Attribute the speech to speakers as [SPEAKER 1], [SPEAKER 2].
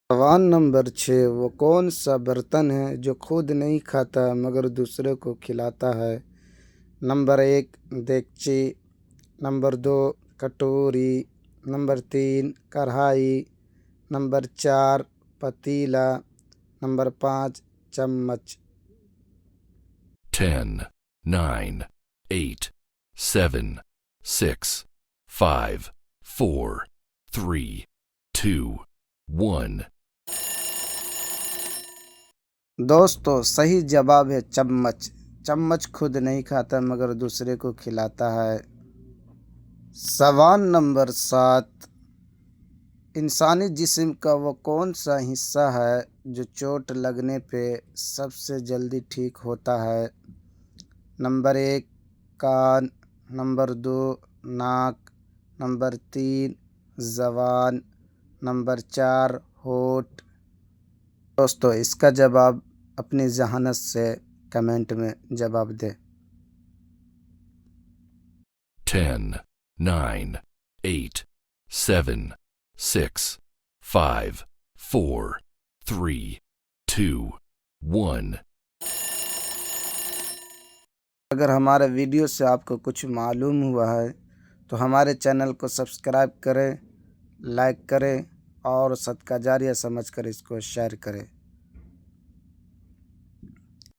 [SPEAKER 1] सवाल नंबर 6, वो कौन सा बर्तन है जो खुद नहीं खाता मगर दूसरे को खिलाता है? नंबर 1 देगची, नंबर 2 कटोरी, नंबर 3 कढ़ाई, नंबर 4 पतीला, नंबर 5 चम्मच।
[SPEAKER 2] 10, 9, 8, 7, 6, 5, 4, 3, 2, 1.
[SPEAKER 1] दोस्तों सही जवाब है चम्मच। चम्मच खुद नहीं खाता मगर दूसरे को खिलाता है। सवाल नंबर 7, इंसानी जिस्म का वो कौन सा हिस्सा है जो चोट लगने पे सबसे जल्दी ठीक होता है? नंबर 1 कान, नंबर 2 नाक, नंबर 3 ज़बान, नंबर 4 होठ। दोस्तों इसका जवाब अपनी ज़हानत से कमेंट में जवाब दें।
[SPEAKER 2] 10, 9, 8, 7, 6, 5, 4, 3, 2, 1.
[SPEAKER 1] अगर हमारे वीडियो से आपको कुछ मालूम हुआ है तो हमारे चैनल को सब्सक्राइब करें, लाइक करें और सदका जारिया समझकर इसको शेयर करें।